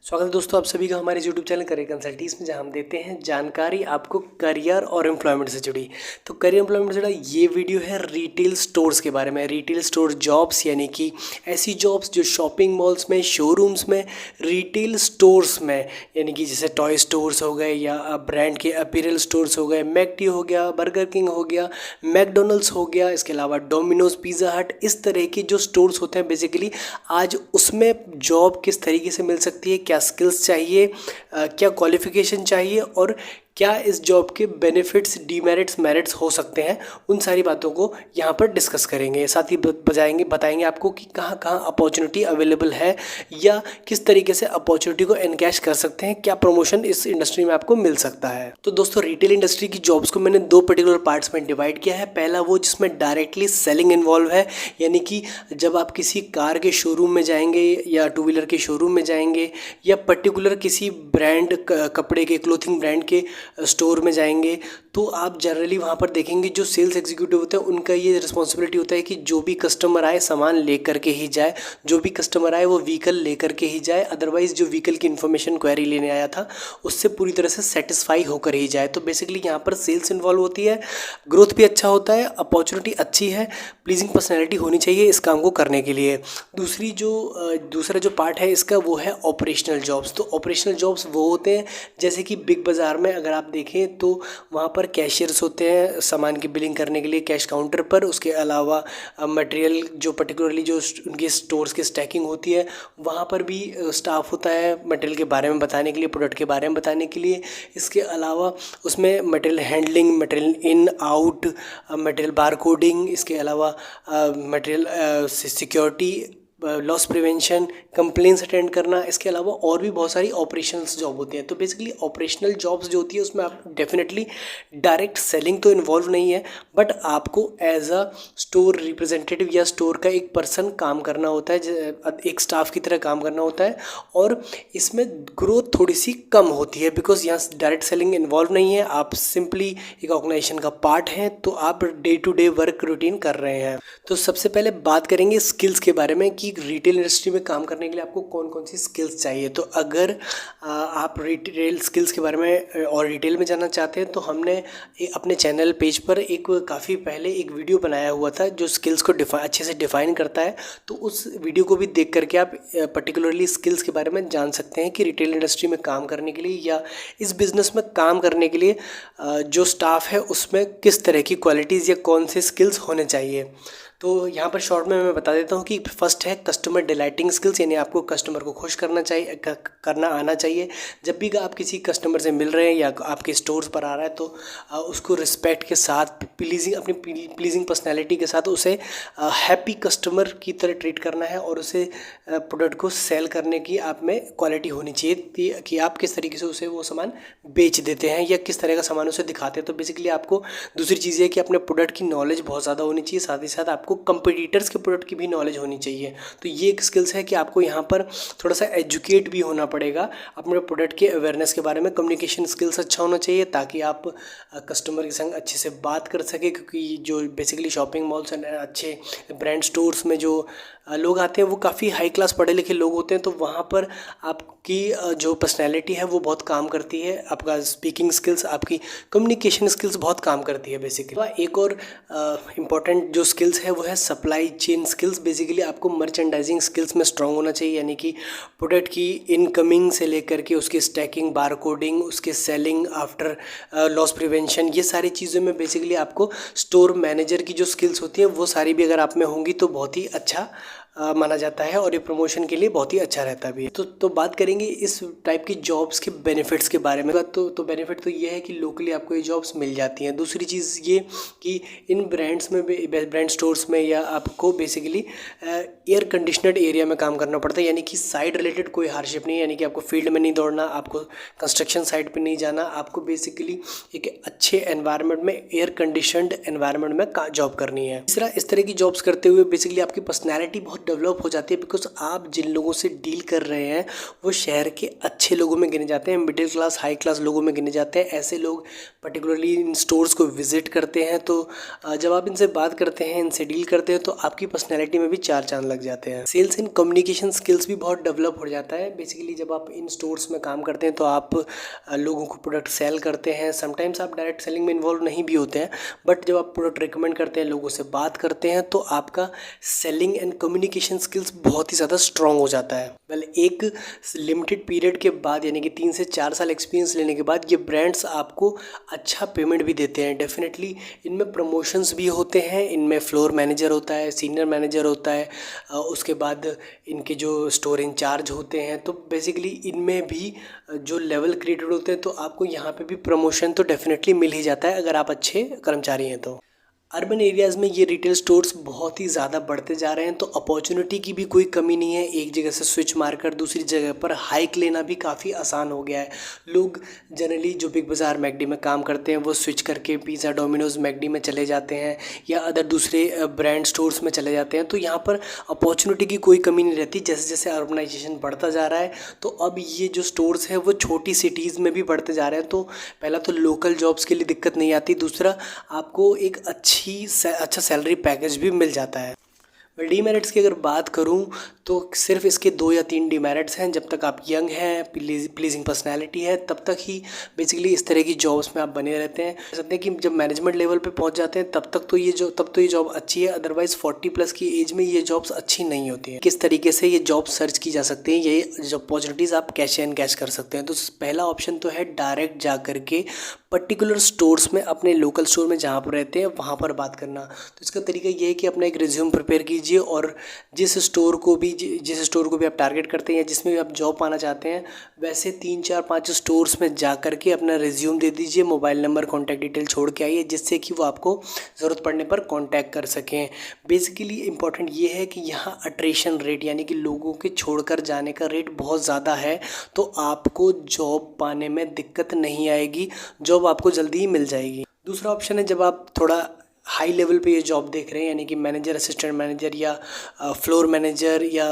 स्वागत है दोस्तों आप सभी का हमारे YouTube चैनल करियर कंसल्टीज में, जहां हम देते हैं जानकारी आपको करियर और एम्प्लॉयमेंट से जुड़ी। तो करियर एम्प्लॉयमेंट से जुड़ा ये वीडियो है रिटेल स्टोर्स के बारे में। रिटेल स्टोर जॉब्स यानी कि ऐसी जॉब्स जो शॉपिंग मॉल्स में, शोरूम्स में, रिटेल स्टोर्स में, यानी कि जैसे टॉय स्टोर्स हो गए या ब्रांड के अपीरल स्टोर्स हो गए, मैकडी हो गया, बर्गर किंग हो गया, मैकडोनल्ड्स हो गया, इसके अलावा डोमिनोज, पिज़्ज़ा हट, इस तरह के जो स्टोर्स होते हैं बेसिकली आज उसमें जॉब किस तरीके से मिल सकती है, क्या स्किल्स चाहिए, क्या क्वालिफिकेशन चाहिए और क्या इस जॉब के बेनिफिट्स, डीमेरिट्स, मेरिट्स हो सकते हैं, उन सारी बातों को यहाँ पर डिस्कस करेंगे। साथ ही बताएंगे आपको कि कहाँ कहाँ अपॉर्चुनिटी अवेलेबल है या किस तरीके से अपॉर्चुनिटी को एनकैश कर सकते हैं, क्या प्रमोशन इस इंडस्ट्री में आपको मिल सकता है। तो दोस्तों रिटेल इंडस्ट्री की जॉब्स को मैंने दो पर्टिकुलर पार्ट्स में डिवाइड किया है। पहला वो जिसमें डायरेक्टली सेलिंग इन्वॉल्व है, यानी कि जब आप किसी कार के शोरूम में जाएंगे या टू व्हीलर के शोरूम में जाएंगे या पर्टिकुलर किसी ब्रांड, कपड़े के, क्लोथिंग ब्रांड के स्टोर में जाएंगे, तो आप जनरली वहाँ पर देखेंगे जो सेल्स एग्जीक्यूटिव होते हैं उनका ये रिस्पॉन्सिबिलिटी होता है कि जो भी कस्टमर आए सामान लेकर के ही जाए, जो भी कस्टमर आए वो व्हीकल लेकर के ही जाए, अदरवाइज जो व्हीकल की इन्फॉर्मेशन क्वेरी लेने आया था उससे पूरी तरह से सेटिस्फाई होकर ही जाए। तो बेसिकली यहाँ पर सेल्स इन्वॉल्व होती है, ग्रोथ भी अच्छा होता है, अपॉर्चुनिटी अच्छी है, प्लीजिंग पर्सनैलिटी होनी चाहिए इस काम को करने के लिए। दूसरा जो पार्ट है इसका वो है ऑपरेशनल जॉब्स। तो ऑपरेशनल जॉब्स वो होते हैं जैसे कि बिग बाज़ार में अगर आप देखें तो वहाँ पर कैशियर्स होते हैं सामान की बिलिंग करने के लिए कैश काउंटर पर। उसके अलावा मटेरियल जो पर्टिकुलरली जो उनके स्टोर्स की स्टैकिंग होती है वहाँ पर भी स्टाफ होता है मटेरियल के बारे में बताने के लिए, प्रोडक्ट के बारे में बताने के लिए। इसके अलावा उसमें material handling, material in out, material bar coding, इसके अलावा material security, loss prevention, complaints attend करना, इसके अलावा और भी बहुत सारी ऑपरेशनल्स जॉब होती हैं। तो बेसिकली ऑपरेशनल जॉब्स जो होती है उसमें आप डेफिनेटली डायरेक्ट सेलिंग तो इन्वॉल्व नहीं है, बट आपको एज अ स्टोर रिप्रेजेंटेटिव या स्टोर का एक पर्सन काम करना होता है, एक स्टाफ की तरह काम करना होता है। और इसमें ग्रोथ थोड़ी सी कम होती है बिकॉज यहाँ डायरेक्ट सेलिंग इन्वॉल्व नहीं है, आप सिंपली एक ऑर्गेनाइजेशन का पार्ट हैं, तो आप day to day work routine कर रहे हैं। तो सबसे पहले बात करेंगे स्किल्स के बारे में कि रिटेल इंडस्ट्री में काम करने के लिए आपको कौन कौन सी स्किल्स चाहिए। तो अगर आप रिटेल स्किल्स के बारे में और डिटेल में जानना चाहते हैं तो हमने अपने चैनल पेज पर एक काफ़ी पहले एक वीडियो बनाया हुआ था जो स्किल्स को अच्छे से डिफ़ाइन करता है। तो उस वीडियो को भी देख करके आप पर्टिकुलरली स्किल्स के बारे में जान सकते हैं कि रिटेल इंडस्ट्री में काम करने के लिए या इस बिज़नेस में काम करने के लिए जो स्टाफ है उसमें किस तरह की क्वालिटीज़ या कौन से स्किल्स होने चाहिए। तो यहाँ पर शॉर्ट में मैं बता देता हूँ कि फर्स्ट है कस्टमर डिलाइटिंग स्किल्स, यानी आपको कस्टमर को खुश करना चाहिए, करना आना चाहिए। जब भी आप किसी कस्टमर से मिल रहे हैं या आपके स्टोर्स पर आ रहा है तो उसको रिस्पेक्ट के साथ, अपनी प्लीजिंग पर्सनैलिटी के साथ उसे हैप्पी कस्टमर की तरह ट्रीट करना है और उसे प्रोडक्ट को सेल करने की आप में क्वालिटी होनी चाहिए कि आप किस तरीके से उसे वो सामान बेच देते हैं या किस तरह का सामान उसे दिखाते हैं। तो बेसिकली आपको दूसरी चीज़ है कि अपने प्रोडक्ट की नॉलेज बहुत ज़्यादा होनी चाहिए, साथ ही साथ आपको कंपटीटर्स के प्रोडक्ट की भी नॉलेज होनी चाहिए। तो ये एक स्किल्स है कि आपको यहाँ पर थोड़ा सा एजुकेट भी होना पड़ेगा अपने प्रोडक्ट के अवेयरनेस के बारे में। कम्युनिकेशन स्किल्स अच्छा होना चाहिए ताकि आप कस्टमर के संग अच्छे से बात कर सके, क्योंकि जो बेसिकली शॉपिंग मॉल्स एंड अच्छे ब्रांड स्टोर्स में जो लोग आते हैं वो काफ़ी हाई क्लास पढ़े लिखे लोग होते हैं। तो वहाँ पर आपकी जो पर्सनैलिटी है वो बहुत काम करती है, आपका स्पीकिंग स्किल्स, आपकी कम्युनिकेशन स्किल्स बहुत काम करती है बेसिकली। एक और इम्पॉर्टेंट जो स्किल्स है वो है सप्लाई चेन स्किल्स। बेसिकली आपको मर्चेंडाइजिंग स्किल्स में स्ट्रांग होना चाहिए, यानी कि प्रोडक्ट की इनकमिंग से लेकर के उसकी स्टैकिंग, बार कोडिंग, उसके सेलिंग, आफ्टर लॉस प्रिवेंशन, ये सारी चीज़ों में बेसिकली आपको स्टोर मैनेजर की जो स्किल्स होती हैं वो सारी भी अगर आप में होंगी तो बहुत ही अच्छा माना जाता है और ये प्रमोशन के लिए बहुत ही अच्छा रहता भी है। तो बात करेंगे इस टाइप की जॉब्स के बेनिफिट्स के बारे में। तो बेनिफिट तो ये है कि लोकली आपको ये जॉब्स मिल जाती हैं। दूसरी चीज़ ये कि इन ब्रांड्स में, ब्रांड स्टोर्स में या आपको बेसिकली एयर कंडीशनर्ड एरिया में काम करना पड़ता है, यानी कि साइट रिलेटेड कोई हार्डशिप नहीं है, यानी कि आपको फील्ड में नहीं दौड़ना, आपको कंस्ट्रक्शन साइट पर नहीं जाना, आपको बेसिकली एक अच्छे एनवायरनमेंट में, एयर कंडीशनड एनवायरनमेंट में जॉब करनी है। तीसरा, इस तरह की जॉब्स करते हुए बेसिकली आपकी पर्सनैलिटी बहुत डेवलप हो जाती है, बिकॉज आप जिन लोगों से डील कर रहे हैं वो शहर के अच्छे लोगों में गिने जाते हैं, मिडिल क्लास हाई क्लास लोगों में गिने जाते हैं। ऐसे लोग पर्टिकुलरली इन स्टोर्स को विजिट करते हैं। तो जब आप इनसे बात करते हैं, इनसे डील करते हैं, तो आपकी पर्सनैलिटी में भी चार चांद लग जाते हैं। सेल्स एंड कम्युनिकेशन स्किल्स भी बहुत डेवलप हो जाता है। बेसिकली जब आप इन स्टोर्स में काम करते हैं तो आप लोगों को प्रोडक्ट सेल करते हैं। समटाइम्स आप डायरेक्ट सेलिंग में इन्वॉल्व नहीं भी होते हैं, बट जब आप प्रोडक्ट रिकमेंड करते हैं, लोगों से बात करते हैं, तो आपका सेलिंग एंड कम्युनिकेशन स्किल्स बहुत ही ज़्यादा स्ट्रॉन्ग हो जाता है। एक लिमिटेड पीरियड के बाद, यानी कि 3 से 4 साल एक्सपीरियंस लेने के बाद, ये ब्रांड्स आपको अच्छा पेमेंट भी देते हैं। डेफिनेटली इनमें प्रमोशंस भी होते हैं, इनमें फ्लोर मैनेजर होता है, सीनियर मैनेजर होता है, उसके बाद इनके जो स्टोर इंचार्ज होते हैं। तो बेसिकली इनमें भी जो लेवल क्रिएटेड होते हैं, तो आपको यहाँ पे भी प्रमोशन तो डेफिनेटली मिल ही जाता है अगर आप अच्छे कर्मचारी हैं तो। अर्बन एरियाज़ में ये रिटेल स्टोर्स बहुत ही ज़्यादा बढ़ते जा रहे हैं, तो अपॉर्चुनिटी की भी कोई कमी नहीं है। एक जगह से स्विच मारकर दूसरी जगह पर हाइक लेना भी काफ़ी आसान हो गया है। लोग जनरली जो बिग बाज़ार मैकडी में काम करते हैं वो स्विच करके पिज़्ज़ा डोमिनोज़ मैकडी में चले जाते हैं या अदर दूसरे ब्रांड स्टोर्स में चले जाते हैं। तो यहाँ पर अपॉर्चुनिटी की कोई कमी नहीं रहती। जैसे जैसे अर्बनाइजेशन बढ़ता जा रहा है, तो अब ये जो स्टोर्स है वो छोटी सिटीज़ में भी बढ़ते जा रहे हैं। तो पहला तो लोकल जॉब्स के लिए दिक्कत नहीं आती, दूसरा आपको एक अच्छा सैलरी पैकेज भी मिल जाता है। मैं डीमेरिट्स की अगर बात करूं तो सिर्फ इसके 2 या 3 डीमेरिट्स हैं। जब तक आप यंग हैं, प्लीजिंग पर्सनैलिटी है, तब तक ही बेसिकली इस तरह की जॉब्स में आप बने रहते हैं। कहते हैं कि जब मैनेजमेंट लेवल पे पहुंच जाते हैं तब तो ये जॉब अच्छी है, अदरवाइज़ 40 प्लस की एज में ये जॉब्स अच्छी नहीं होती हैं। किस तरीके से ये जॉब सर्च की जा सकती है, ये जो अपॉर्चुनिटीज़ आप कैश एंड कैश कर सकते हैं। तो पहला ऑप्शन तो है डायरेक्ट जा करके पर्टिकुलर स्टोर्स में, अपने लोकल स्टोर में जहाँ पर रहते हैं वहाँ पर बात करना। तो इसका तरीका ये है कि अपना एक रिज्यूम प्रिपेयर कीजिए और जिस स्टोर को भी आप टारगेट करते हैं या जिसमें भी आप जॉब पाना चाहते हैं, वैसे 3, 4, 5 स्टोर्स में जा करके अपना रिज्यूम दे दीजिए, मोबाइल नंबर, कॉन्टैक्ट डिटेल छोड़ के आइए, जिससे कि वो आपको ज़रूरत पड़ने पर कॉन्टैक्ट कर सकें। बेसिकली इंपॉर्टेंट ये है कि यहाँ अट्रेशन रेट, यानी कि लोगों के छोड़कर जाने का रेट बहुत ज़्यादा है, तो आपको जॉब पाने में दिक्कत नहीं आएगी, जॉब आपको जल्दी ही मिल जाएगी। दूसरा ऑप्शन है, जब आप थोड़ा हाई लेवल पे ये जॉब देख रहे हैं, यानी कि मैनेजर, असिस्टेंट मैनेजर या फ्लोर मैनेजर या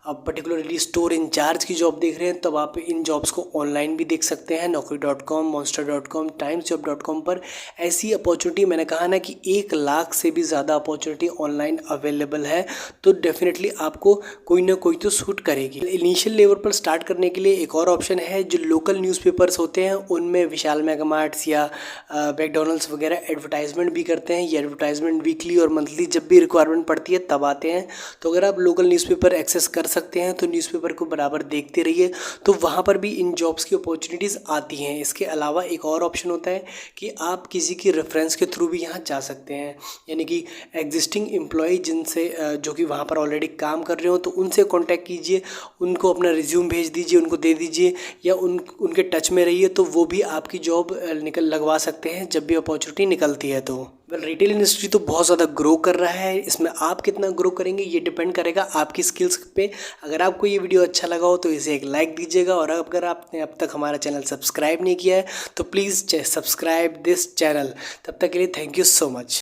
पर्टिकुलरली स्टोर इंचार्ज की जॉब देख रहे हैं, तब आप इन जॉब्स को ऑनलाइन भी देख सकते हैं। naukri.com, monster.com, timesjob.com पर ऐसी अपॉर्चुनिटी, मैंने कहा ना कि 1 लाख से भी ज़्यादा अपॉर्चुनिटी ऑनलाइन अवेलेबल है, तो डेफिनेटली आपको कोई ना कोई तो सूट करेगी। इनिशियल लेवल पर स्टार्ट करने के लिए एक और ऑप्शन है, जो लोकल न्यूज़पेपर्स होते हैं उनमें विशाल मेगा मार्ट्स या मैकडॉनल्ड्स वगैरह एडवर्टाइजमेंट भी करते हैं। ये एडवर्टाइजमेंट वीकली और मंथली जब भी रिक्वायरमेंट पड़ती है तब आते हैं। तो अगर आप लोकल न्यूज़पेपर एक्सेस कर सकते हैं तो न्यूज़पेपर को बराबर देखते रहिए, तो वहाँ पर भी इन जॉब्स की अपॉर्चुनिटीज़ आती हैं। इसके अलावा एक और ऑप्शन होता है कि आप किसी की रेफरेंस के थ्रू भी यहाँ जा सकते हैं, यानी कि एग्जिस्टिंग एम्प्लॉय जिनसे जो कि वहाँ पर ऑलरेडी काम कर रहे हो, तो उनसे कॉन्टैक्ट कीजिए, उनको अपना रिज्यूम भेज दीजिए, उनको दे दीजिए या उनके टच में रहिए, तो वो भी आपकी जॉब लगवा सकते हैं जब भी अपॉर्चुनिटी निकलती है। तो रिटेल इंडस्ट्री तो बहुत ज़्यादा ग्रो कर रहा है, इसमें आप कितना ग्रो करेंगे ये डिपेंड करेगा आपकी स्किल्स पे। अगर आपको ये वीडियो अच्छा लगा हो तो इसे एक लाइक दीजिएगा, और अगर आपने अब तक हमारा चैनल सब्सक्राइब नहीं किया है तो प्लीज़ सब्सक्राइब दिस चैनल। तब तक के लिए थैंक यू सो मच।